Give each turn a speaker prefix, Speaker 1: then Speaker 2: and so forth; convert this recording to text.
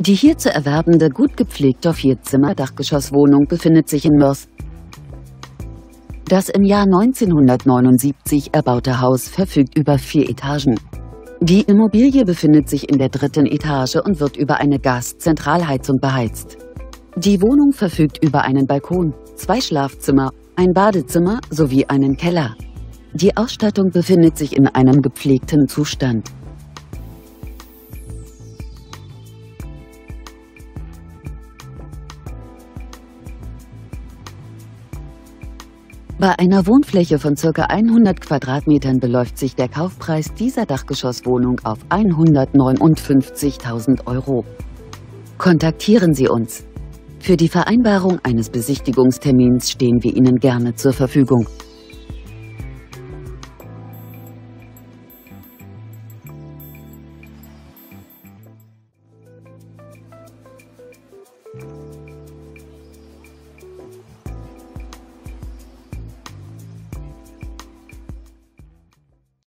Speaker 1: Die hier zu erwerbende gut gepflegte 4-Zimmer-Dachgeschosswohnung befindet sich in Moers. Das im Jahr 1979 erbaute Haus verfügt über 4 Etagen. Die Immobilie befindet sich in der 3. Etage und wird über eine Gaszentralheizung beheizt. Die Wohnung verfügt über einen Balkon, 2 Schlafzimmer, ein Badezimmer sowie einen Keller. Die Ausstattung befindet sich in einem gepflegten Zustand. Bei einer Wohnfläche von ca. 100 Quadratmetern beläuft sich der Kaufpreis dieser Dachgeschosswohnung auf 159.000 €. Kontaktieren Sie uns. Für die Vereinbarung eines Besichtigungstermins stehen wir Ihnen gerne zur Verfügung.